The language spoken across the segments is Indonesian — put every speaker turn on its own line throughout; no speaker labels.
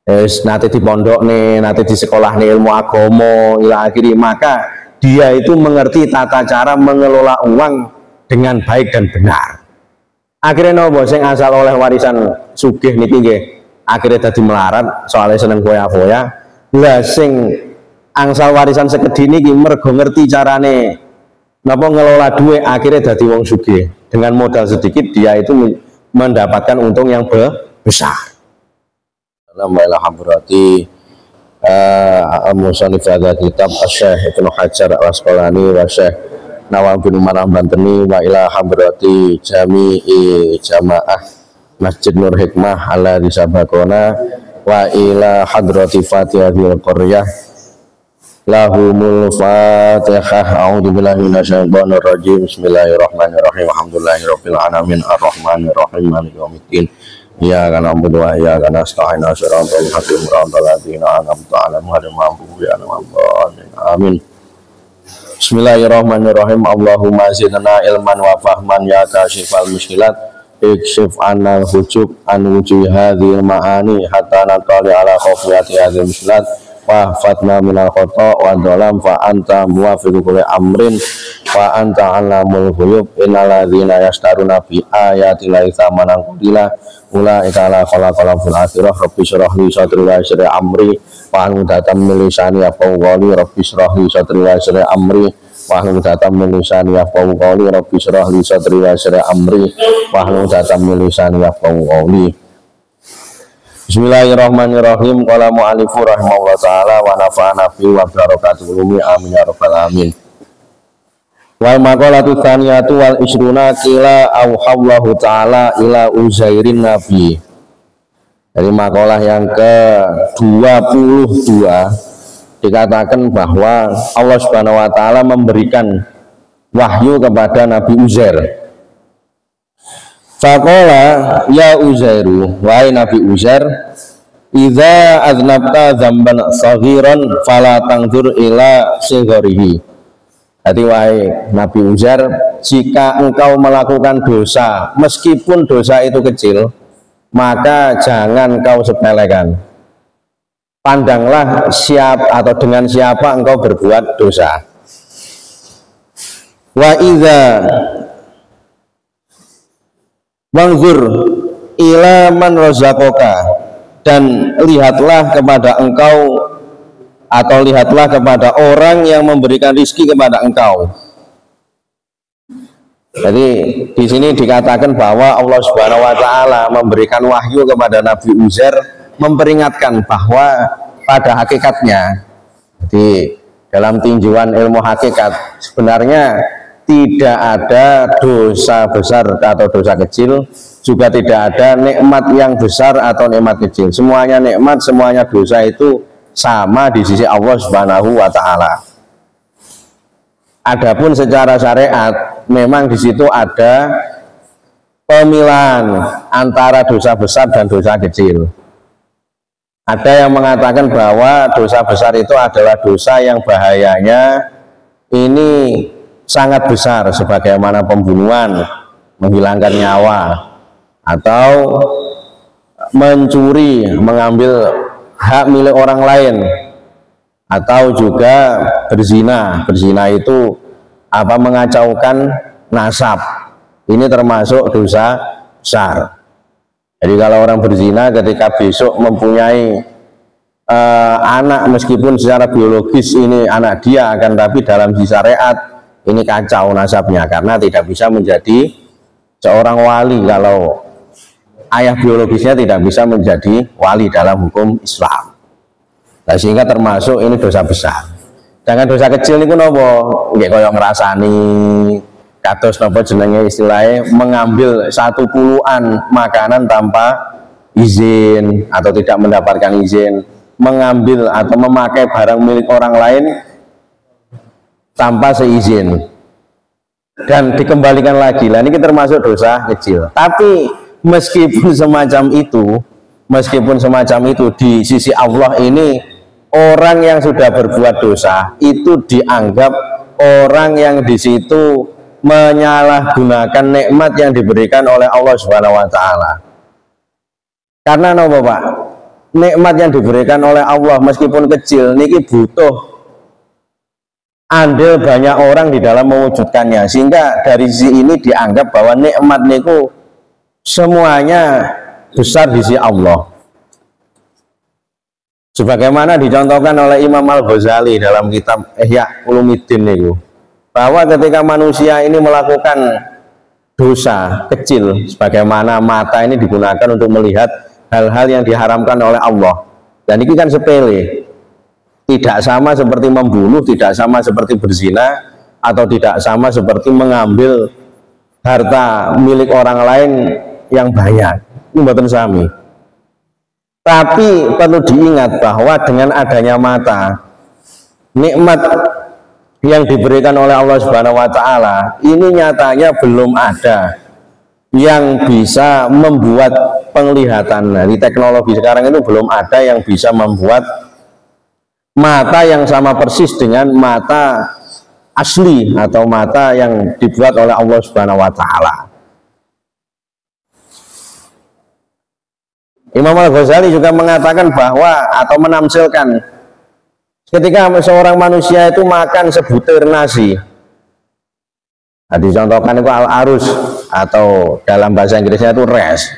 Nanti di pondok nih, nanti di sekolah nih ilmu agama ila akhiri, maka dia itu mengerti tata cara mengelola uang dengan baik dan benar. Akhirnya nopo sing asal oleh warisan sugih niki nggih akhirnya dadi melarat soalnya seneng foya-foya. Lah sing angsal warisan sekedhi niki mergo ngerti carane napa ngelola duit, akhirnya dadi wong sugih. Dengan modal sedikit dia itu mendapatkan untung yang besar. Alhamdulillah habrati musannif hadza kitab Asy-Syaikh Ibnu Hajar Al-Asqalani wa Syekh Nawawi bin Umar Bantani wa ila habrati jami'i jamaah Masjid Nur Hikmah ala disabakona wa ila hadrati Fatihil Qaryah lahumul Fatihah. A'udzu billahi minasyaitonir rajim. Bismillahirrahmanirrahim. Alhamdulillahirabbil alamin arrahmanir rahim maliki yaumiddin. Iyyaka na'budu wa iyyaka nasta'in ihdinas siratal ladzina an'amta 'alaihim ghairil maghdubi 'alaihim. Amin. Bismillahirrahmanirrahim. Allahumma zidna ilman wa fahman ya kashifal mushkilat ikshif anna hujub an wujuhi hadhil ma'ani hatta natali ala khafiyati hadhil mushkilat wa fatna minal khata wa dhalam fa anta muwafiqu kulli amrin fa anta alamul ghuyub innal ladzina yashtaruna bi ayati llahi tsamanan qalila ulaika la khalaqala fil akhirah rabbi shrah li sadri wa yassir amri wa hlul 'uqdatam min lisani yafqahu qawli rabbi shrah li sadri wa yassir amri wa hlul 'uqdatam min lisani yafqahu qawli rabbi shrah li sadri wa yassir amri wa hlul 'uqdatam min lisani yafqahu qawli. Bismillahirrahmanirrahim. Qala mu'allifu rahimahullah ta'ala wa nafa'ana fi wa barakatuh ulumi amin ya rabbal alamin. Wal maqalatu tsaniyatu wal isruna qila auhallahu ta'ala ila Uzairin nabi. Dari makalah yang ke-22 dikatakan bahwa Allah Subhanahu wa taala memberikan wahyu kepada Nabi Uzair. Faqala ya Uzairu, wahai Nabi Uzair, idza aznabta dzamban saghiran fala tangdur ila sigharihi. Jadi wahai Nabi Uzair, jika engkau melakukan dosa meskipun dosa itu kecil, maka jangan kau sepelekan. Pandanglah atau dengan siapa engkau berbuat dosa. Wa idza wanzur ila man razaqaka, dan lihatlah kepada engkau atau lihatlah kepada orang yang memberikan rizki kepada engkau. Jadi di sini dikatakan bahwa Allah Subhanahu wa taala memberikan wahyu kepada Nabi Uzair, memperingatkan bahwa pada hakikatnya, jadi dalam tinjauan ilmu hakikat, sebenarnya tidak ada dosa besar atau dosa kecil, juga tidak ada nikmat yang besar atau nikmat kecil. Semuanya nikmat, semuanya dosa itu sama di sisi Allah Subhanahu wa taala. Adapun secara syariat memang di situ ada pemilahan antara dosa besar dan dosa kecil. Ada yang mengatakan bahwa dosa besar itu adalah dosa yang bahayanya ini sangat besar, sebagaimana pembunuhan, menghilangkan nyawa, atau mencuri, mengambil hak milik orang lain, atau juga berzina. Berzina itu mengacaukan nasab. Ini termasuk dosa besar. Jadi kalau orang berzina ketika besok mempunyai anak, meskipun secara biologis ini anak dia, akan tapi dalam sisi syariat ini kacau nasabnya, karena tidak bisa menjadi seorang wali kalau ayah biologisnya tidak bisa menjadi wali dalam hukum Islam. Nah, sehingga termasuk ini dosa besar. Dengan dosa kecil niku napa? Nggih kaya ngrasani kados napa jenenge istilahnya mengambil satu puluhan makanan tanpa izin atau tidak mendapatkan izin, mengambil atau memakai barang milik orang lain tanpa seizin dan dikembalikan lagi. Nah, ini termasuk dosa kecil. Tapi meskipun semacam itu di sisi Allah ini, orang yang sudah berbuat dosa itu dianggap orang yang di situ menyalahgunakan nikmat yang diberikan oleh Allah Subhanahu wa taala. Karena apa, Pak? nikmat yang diberikan oleh Allah meskipun kecil niki butuh andil banyak orang di dalam mewujudkannya, sehingga dari sisi ini dianggap bahwa nikmat niku semuanya besar di sisi Allah. Sebagaimana dicontohkan oleh Imam Al-Ghazali dalam kitab Ihya Ulumuddin niku, bahwa ketika manusia ini melakukan dosa kecil, sebagaimana mata ini digunakan untuk melihat hal-hal yang diharamkan oleh Allah, dan ini kan sepele, tidak sama seperti membunuh, tidak sama seperti berzina, atau tidak sama seperti mengambil harta milik orang lain yang banyak. Ini mboten sami. Tapi perlu diingat bahwa dengan adanya mata, nikmat yang diberikan oleh Allah Subhanahu wa taala ini nyatanya belum ada yang bisa membuat penglihatan. Nah, di teknologi sekarang itu belum ada yang bisa membuat mata yang sama persis dengan mata asli atau mata yang dibuat oleh Allah Subhanahu wa taala. Imam Al-Ghazali juga mengatakan bahwa atau menamsilkan ketika seorang manusia itu makan sebutir nasi. Nah, dicontohkan itu al-arus atau dalam bahasa Inggrisnya itu res.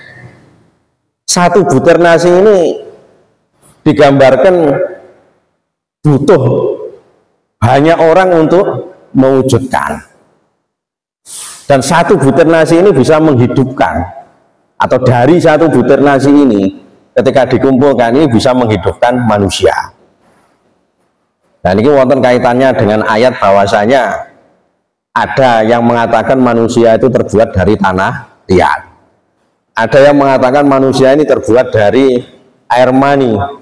Satu butir nasi ini digambarkan butuh banyak orang untuk mewujudkan, dan satu butir nasi ini bisa menghidupkan, atau dari satu butir nasi ini ketika dikumpulkan ini bisa menghidupkan manusia. Dan ini wonten kaitannya dengan ayat bahwasanya ada yang mengatakan manusia itu terbuat dari tanah liat, ada yang mengatakan manusia ini terbuat dari air mani.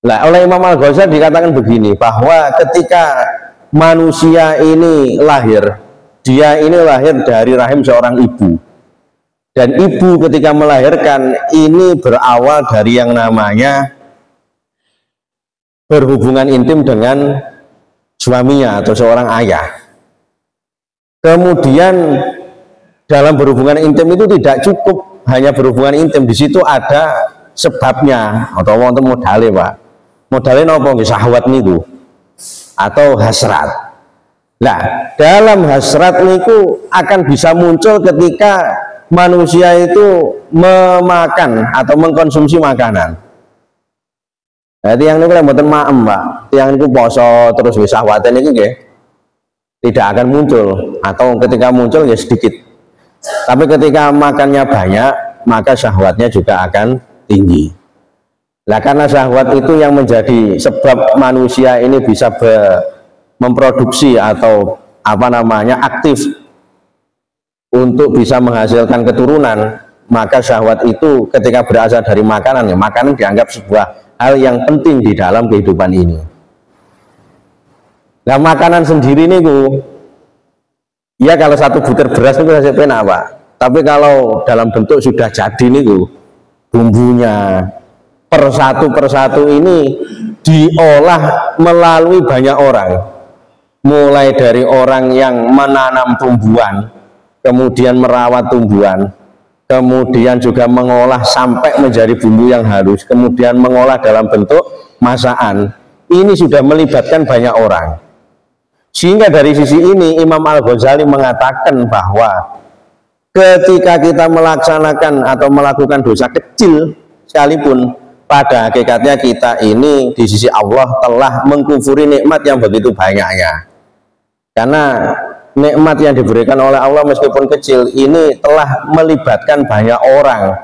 Nah, oleh Imam Al-Ghazali dikatakan begini, bahwa ketika manusia ini lahir, dia ini lahir dari rahim seorang ibu, dan ibu ketika melahirkan ini berawal dari yang namanya berhubungan intim dengan suaminya atau seorang ayah. Kemudian dalam berhubungan intim itu tidak cukup hanya berhubungan intim, di situ ada sebabnya atau wonten modale, Pak. Modalnya nopo nggih, syahwat niku atau hasrat. Nah, dalam hasrat niku akan bisa muncul ketika manusia itu memakan atau mengkonsumsi makanan. Nah, tiang niku lek mboten maem, Pak. Tiang niku poso terus wis syahwate niku nggih tidak akan muncul, atau ketika muncul ya sedikit. Tapi ketika makannya banyak, maka syahwatnya juga akan tinggi. Nah, karena syahwat itu yang menjadi sebab manusia ini bisa memproduksi atau aktif untuk bisa menghasilkan keturunan, maka syahwat itu ketika berasal dari makanan, ya makanan dianggap sebuah hal yang penting di dalam kehidupan ini. Nah, makanan sendiri nih ya kalau satu butir beras itu saya penak, Pak. Tapi kalau dalam bentuk sudah jadi nih bumbunya persatu ini diolah melalui banyak orang, mulai dari orang yang menanam tumbuhan, kemudian merawat tumbuhan, kemudian juga mengolah sampai menjadi bumbu yang halus, kemudian mengolah dalam bentuk masakan. Ini sudah melibatkan banyak orang, sehingga dari sisi ini Imam Al-Ghazali mengatakan bahwa ketika kita melaksanakan atau melakukan dosa kecil sekalipun, pada hakikatnya kita ini di sisi Allah telah mengkufuri nikmat yang begitu banyaknya. Karena nikmat yang diberikan oleh Allah meskipun kecil ini telah melibatkan banyak orang.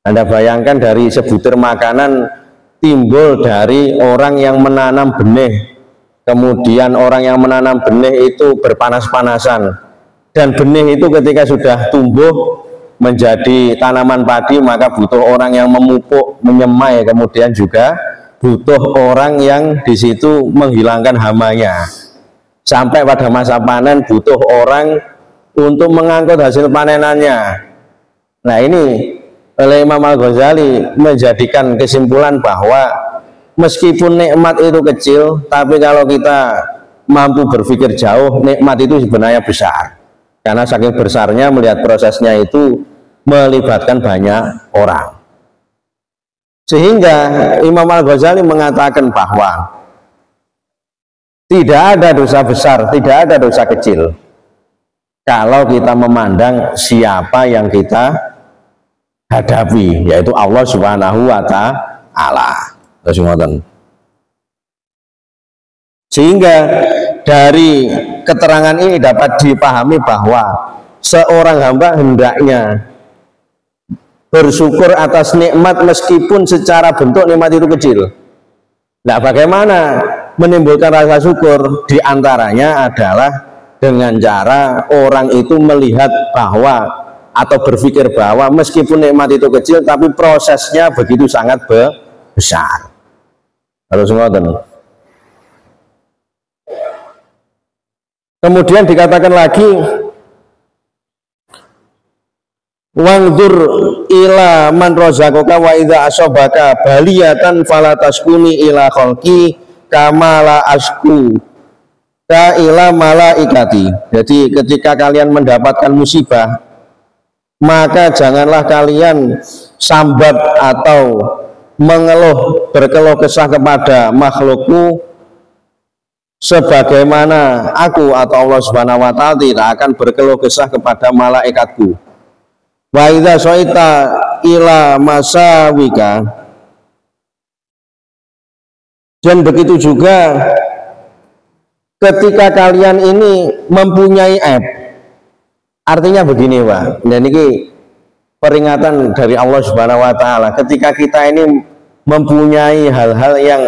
Anda bayangkan dari sebutir makanan timbul dari orang yang menanam benih, kemudian orang yang menanam benih itu berpanas-panasan, dan benih itu ketika sudah tumbuh menjadi tanaman padi maka butuh orang yang memupuk, menyemai, kemudian juga butuh orang yang di situ menghilangkan hamanya. Sampai pada masa panen butuh orang untuk mengangkut hasil panenannya. Nah, ini oleh Imam Al-Ghazali menjadikan kesimpulan bahwa meskipun nikmat itu kecil, tapi kalau kita mampu berpikir jauh, nikmat itu sebenarnya besar. Karena saking besarnya melihat prosesnya itu melibatkan banyak orang. Sehingga Imam Al-Ghazali mengatakan bahwa tidak ada dosa besar, tidak ada dosa kecil kalau kita memandang siapa yang kita hadapi, yaitu Allah Subhanahu wa Ta'ala. Sehingga dari keterangan ini dapat dipahami bahwa seorang hamba hendaknya bersyukur atas nikmat meskipun secara bentuk nikmat itu kecil. Nah, bagaimana menimbulkan rasa syukur? Di antaranya adalah dengan cara orang itu melihat bahwa atau berpikir bahwa meskipun nikmat itu kecil tapi prosesnya begitu sangat besar. Harus ngoten. Kemudian dikatakan lagi, wangdur ila man razaqaka wa idza asabaka baliyatan fala taskuni ila khalqi kama la asku ka ila malaikati. Jadi ketika kalian mendapatkan musibah, maka janganlah kalian sambat atau mengeluh berkeluh kesah kepada makhlukku sebagaimana aku atau Allah Subhanahu wa Ta'ala tidak akan berkeluh kesah kepada malaikatku. Wa idza syaita ila masawika, dan begitu juga ketika kalian ini mempunyai aib. Artinya begini, Pak. Dan ini peringatan dari Allah Subhanahu wa Ta'ala. Ketika kita ini mempunyai hal-hal yang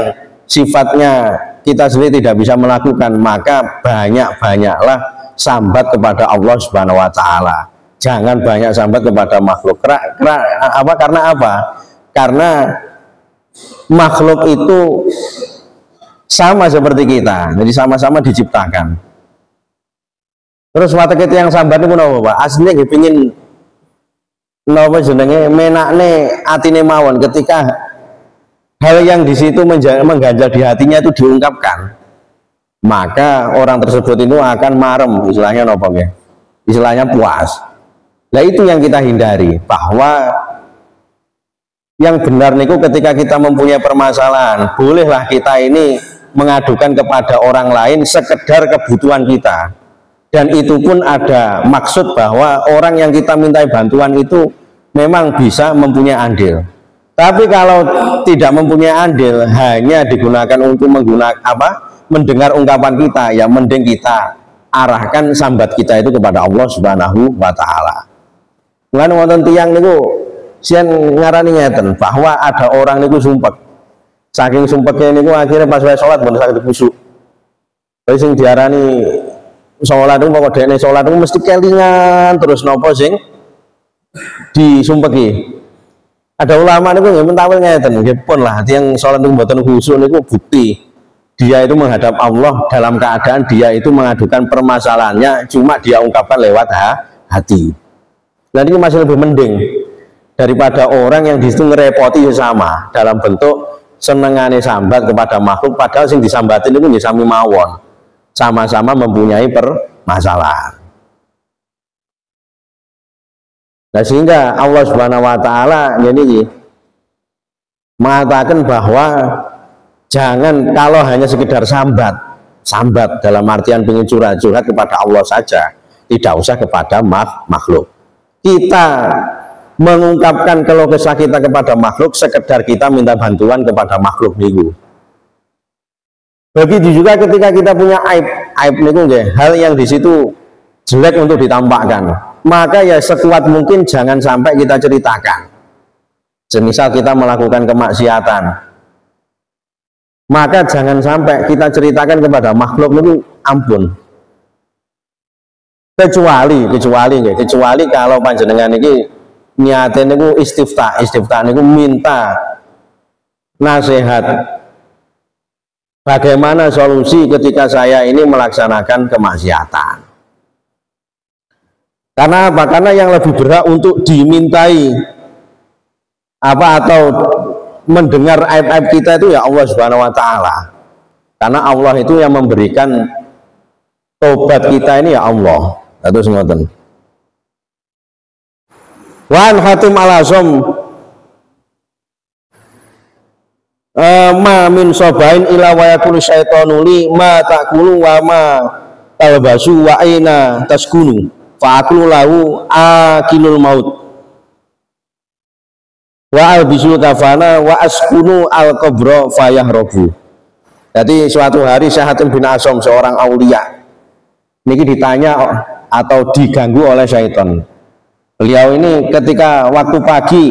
sifatnya kita sendiri tidak bisa melakukan, maka banyak-banyaklah sambat kepada Allah Subhanahu wa Ta'ala. Jangan banyak sambat kepada makhluk. Karena apa? Karena makhluk itu sama seperti kita, jadi sama-sama diciptakan. Terus mata kita yang sambat itu napa, Pak? Aslinya kepingin napa jenenge menakne atine mawon, ketika hal yang di situ mengganjal di hatinya itu diungkapkan, maka orang tersebut itu akan marem, istilahnya napa nggih? Istilahnya puas. Nah, itu yang kita hindari, bahwa yang benar niku ketika kita mempunyai permasalahan, bolehlah kita ini mengadukan kepada orang lain sekedar kebutuhan kita, dan itu pun ada maksud bahwa orang yang kita mintai bantuan itu memang bisa mempunyai andil. Tapi kalau tidak mempunyai andil, hanya digunakan untuk mendengar ungkapan kita, ya mending kita arahkan sambat kita itu kepada Allah Subhanahu wa Ta'ala. Lan wonten tiyang niku sian ngarani ngeten, bahwa ada orang niku sumpek. Saking sumpeknya niku akhirnya pas wae salat mboten saged khusyuk. Wis sing diarani salat niku pokoke dekne salat niku mesti kelingan terus napa sing disumpeki. Ada ulama niku nggih mentawil ngeten, nggih pun lah tiyang salat niku mboten khusyuk niku bukti dia itu menghadap Allah dalam keadaan dia itu mengadukan permasalahannya cuma dia ungkapkan lewat hati. Dan ini masih lebih mending daripada orang yang disitu ngerepoti sesama dalam bentuk senengane sambat kepada makhluk, padahal sing disambatin itu sami mawon, sama-sama mempunyai permasalahan. Nah, sehingga Allah Subhanahu wa Ta'ala ini mengatakan bahwa jangan kalau hanya sekedar sambat dalam artian ingin curhat kepada Allah saja, tidak usah kepada makhluk. Kita mengungkapkan keluh kesah kita kepada makhluk sekedar kita minta bantuan kepada makhluk niku. Begitu juga ketika kita punya aib niku nggih, hal yang di situ jelek untuk ditampakkan, maka ya sekuat mungkin jangan sampai kita ceritakan. Semisal kita melakukan kemaksiatan, maka jangan sampai kita ceritakan kepada makhluk niku, ampun. Kecuali kalau panjenengan ini niate niku istifta niku minta nasihat bagaimana solusi ketika saya ini melaksanakan kemaksiatan. Karena apa? Karena yang lebih berhak untuk dimintai atau mendengar aib-aib kita itu ya Allah Subhanahu wa Ta'ala. Karena Allah itu yang memberikan tobat kita ini ya Allah. Terus ngoten. Wan Hatim Al-Azam ma min sobain ila wa yakulu syaitanu li ma takulu wa ma talbasu wa aina taskunu fa akulu lahu akilul maut wa albisul kafana wa askunu al qabra fayahrabu. Jadi suatu hari Syekh Hatim bin Azam seorang aulia niki ditanya atau diganggu oleh syaitan. Beliau ini ketika waktu pagi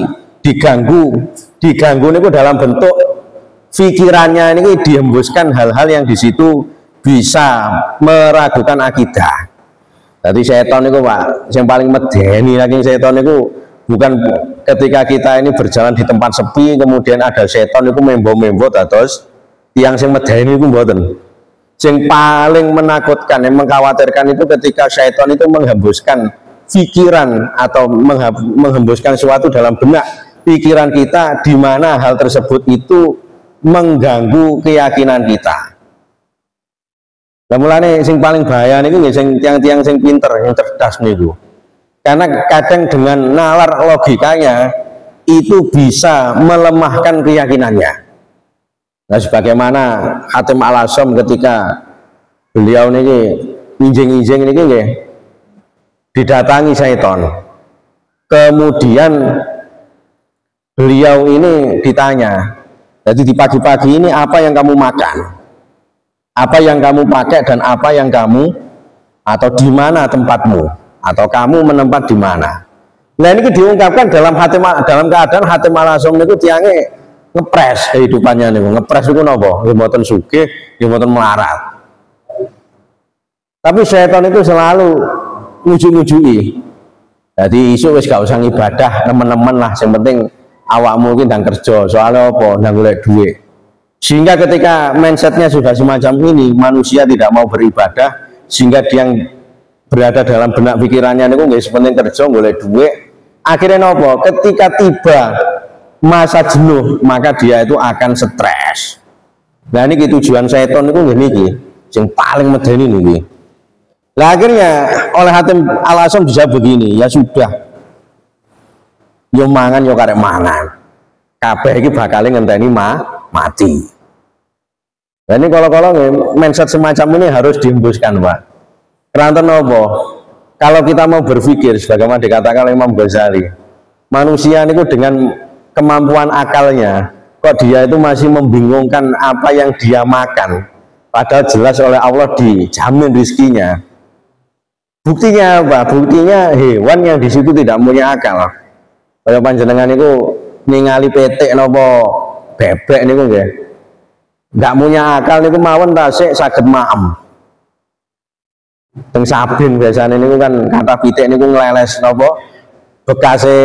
diganggu niku dalam bentuk pikirannya ini dihembuskan hal-hal yang di situ bisa meragukan akidah. Jadi syaitan itu Pak, yang paling medeni lagi syaitan itu bukan ketika kita ini berjalan di tempat sepi kemudian ada syaitan itu membo-membo terus tiang sing medeni itu mboten. Yang paling menakutkan, yang mengkhawatirkan itu ketika syaitan itu menghembuskan pikiran atau menghembuskan sesuatu dalam benak pikiran kita di mana hal tersebut itu mengganggu keyakinan kita. Lah mulane sing paling bahaya niku nggih sing tiang-tiang sing pinter, yang cerdas niku. Karena kadang dengan nalar logikanya itu bisa melemahkan keyakinannya. Nah, sebagaimana Hatim Al-Azam ketika beliau niki injing-injing niki nggih didatangi syaitan. Kemudian beliau ini ditanya, jadi di pagi-pagi ini apa yang kamu makan, apa yang kamu pakai, dan apa yang kamu atau di mana tempatmu atau kamu menempat di mana. Nah ini diungkapkan dalam keadaan Hatim Al-Azam itu tiangnya ngepres kehidupannya nih, ngepres itu nopo, mboten sugih, mboten melarat. Tapi syaitan itu selalu nguju-ngujui. Jadi isu wis gak usah ibadah, teman-teman lah, yang penting awakmu mungkin dan kerja, soalnya apa, dan golek duit. Sehingga ketika mindsetnya sudah semacam ini, manusia tidak mau beribadah, sehingga dia yang berada dalam benak pikirannya niku nggih sepenting kerja golek duit. Akhirnya nopo, ketika tiba masa jenuh maka dia itu akan stres. Nah ini tujuan syaitan itu nggih niki, yang paling medeni niki. Nah akhirnya oleh Hatim Al-Azam bisa begini, ya sudah, yo mangan yo karek mangan, kabeh iki bakal ngenteni mati. Nah ini kalau mindset semacam ini harus dihembuskan Pak. Karena apa? Kalau kita mau berpikir sebagaimana dikatakan oleh Imam Ghazali, manusia itu dengan kemampuan akalnya kok dia itu masih membingungkan apa yang dia makan, padahal jelas oleh Allah dijamin rizkinya. Buktinya apa? Buktinya hewan yang di situ tidak punya akal. Kayak panjenengan itu ningali petik nopo bebek niku nggih. Enggak punya akal niku mawon tasik saged maem. Teng Sabin biasanya niku kan kata pitik niku ngleles nopo bekase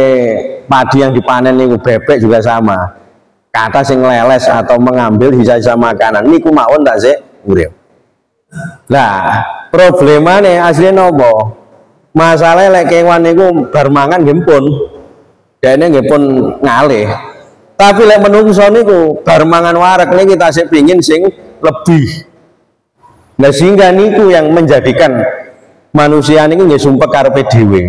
padi yang dipanen niku, bebek juga sama. Kata sing leles atau mengambil sisa-sisa makanan niku mawon tasik urip. Nah, problemane asline nopo? Masalahnya lek kewan niku bar mangan nggih pun dene nggih pun ngalih. Tapi lek menungso niku bar mangan wareg niki tasik pingin sing lebih. Nah sehingga niku yang menjadikan manusia niku nggih sumpek karepe dhewe.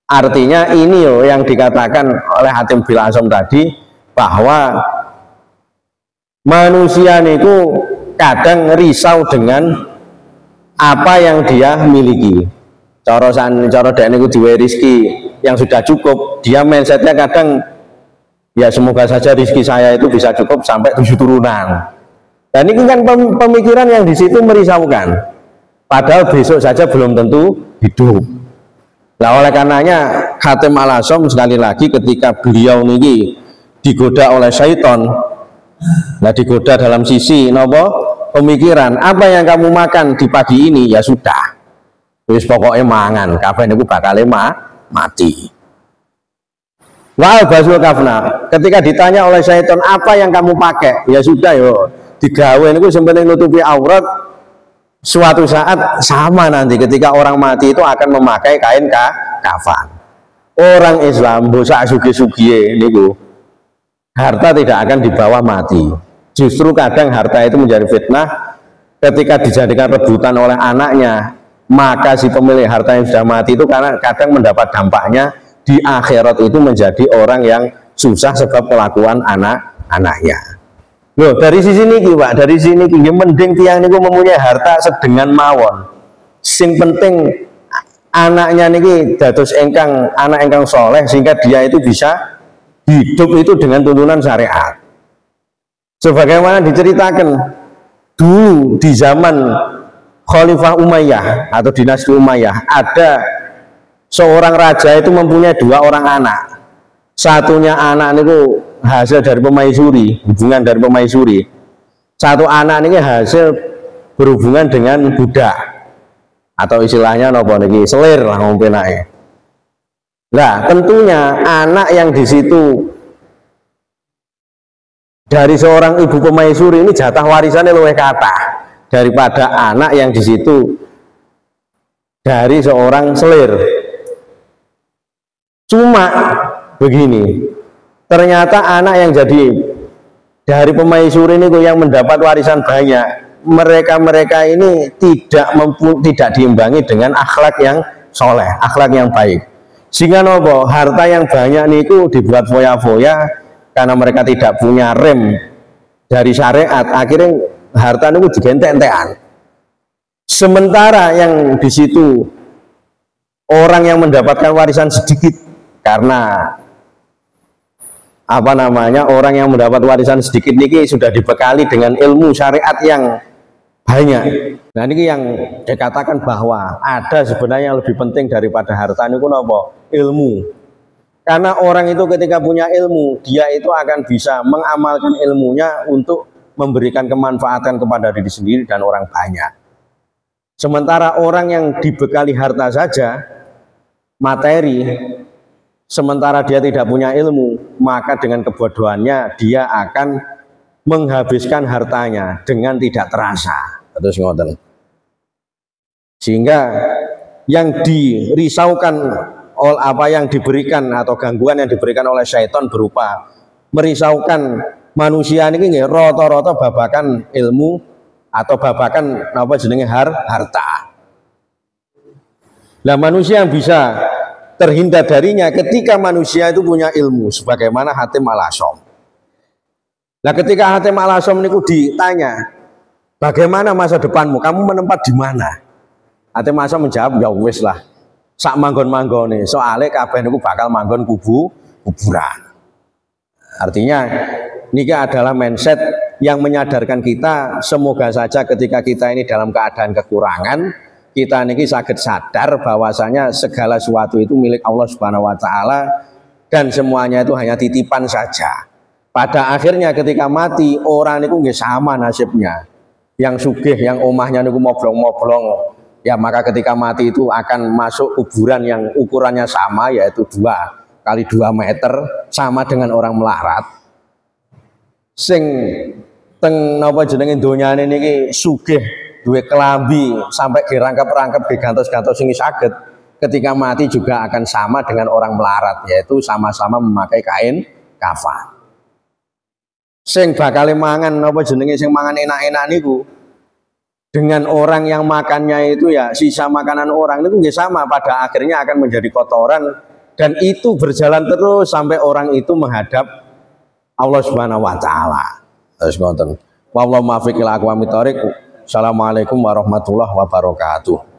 Artinya ini yo yang dikatakan oleh Hatim bin Azam tadi, bahwa manusia niku kadang risau dengan apa yang dia miliki. Cara dia niku diwe rezeki yang sudah cukup, dia mindsetnya kadang ya semoga saja rezeki saya itu bisa cukup sampai 7 turunan. Dan ini kan pemikiran yang di situ merisaukan. Padahal besok saja belum tentu hidup. Nah oleh karenanya Hatim Al-Azam sekali lagi ketika beliau niki digoda oleh syaitan, nah digoda dalam sisi nopo pemikiran, apa yang kamu makan di pagi ini ya sudah, wis pokoknya mangan, kabeh niku bakal mati. Wal basul kafna, ketika ditanya oleh syaitan apa yang kamu pakai, ya sudah yo digawe niku sing penting nutupi aurat. Suatu saat sama nanti ketika orang mati itu akan memakai kain kafan. Orang Islam bosak sugi-sugi niku harta tidak akan dibawa mati. Justru kadang harta itu menjadi fitnah ketika dijadikan rebutan oleh anaknya, maka si pemilik harta yang sudah mati itu karena kadang mendapat dampaknya di akhirat itu menjadi orang yang susah sebab kelakuan anak-anaknya. Loh, dari sisi niki Pak, dari sini niki mending tiang niku mempunyai harta sedengan mawon. Sing penting anaknya niki dados anak engkang soleh sehingga dia itu bisa hidup itu dengan tuntunan syariat. Sebagaimana diceritakan dulu di zaman Khalifah Umayyah atau dinasti Umayyah, ada seorang raja itu mempunyai 2 orang anak. Satunya anak itu hasil dari pemaisuri, hubungan dari pemaisuri. Satu anak ini hasil berhubungan dengan budak atau istilahnya nopo niki selir lah ngompenake. Nah, tentunya anak yang di situ dari seorang ibu pemaisuri ini jatah warisannya luwih kathah daripada anak yang di situ dari seorang selir. Cuma begini, ternyata anak yang jadi dari pemaisuri ini yang mendapat warisan banyak, mereka ini tidak diimbangi dengan akhlak yang soleh, akhlak yang baik. Sehingga nopo harta yang banyak niku dibuat foya-foya karena mereka tidak punya rem dari syariat, akhirnya harta itu digentek-entekan. Sementara yang di situ orang yang mendapatkan warisan sedikit karena orang yang mendapat warisan sedikit niki sudah dibekali dengan ilmu syariat yang banyak. Nah ini yang dikatakan bahwa ada sebenarnya yang lebih penting daripada harta niku napa? Ilmu. Karena orang itu ketika punya ilmu, dia itu akan bisa mengamalkan ilmunya untuk memberikan kemanfaatan kepada diri sendiri dan orang banyak. Sementara orang yang dibekali harta saja, materi, sementara dia tidak punya ilmu, maka dengan kebodohannya dia akan menghabiskan hartanya dengan tidak terasa. Terus ngoten. Sehingga yang dirisaukan oleh apa yang diberikan atau gangguan yang diberikan oleh syaitan berupa merisaukan manusia ini rata-rata babakan ilmu atau babakan apa jenenge harta. Nah, manusia yang bisa terhindar darinya ketika manusia itu punya ilmu, sebagaimana Hatim Al-Asyam. Nah, ketika Hatim Al-Asyam niku ditanya, bagaimana masa depanmu? Kamu menempat di mana? Hatim Al-Asyam menjawab, ya wis lah, sak manggon-manggone, soalnya kabeh niku bakal manggon kuburan. Artinya niki adalah mindset yang menyadarkan kita, semoga saja ketika kita ini dalam keadaan kekurangan, kita niki saged sadar bahwasanya segala sesuatu itu milik Allah Subhanahu wa taala dan semuanya itu hanya titipan saja. Pada akhirnya ketika mati, orang niku nggih sama nasibnya. Yang sugih, yang omahnya niku moblong-moblong, ya maka ketika mati itu akan masuk kuburan yang ukurannya sama, yaitu 2 kali 2 meter, sama dengan orang melarat. Sing teng napa jenenge donyane niki sugih duwe kelambi sampai dirangkap-rangkap digantos-gantos sing saged, ketika mati juga akan sama dengan orang melarat, yaitu sama-sama memakai kain kafan. Sing bakal mangan napa jenenge sing mangan enak-enak niku dengan orang yang makannya itu ya sisa makanan orang itu nggih sama, pada akhirnya akan menjadi kotoran dan itu berjalan terus sampai orang itu menghadap Allah Subhanahu wa taala. Terus ngoten. Wallahu muwaffiq ila aqwamit thoriq. Assalamualaikum warahmatullahi wabarakatuh.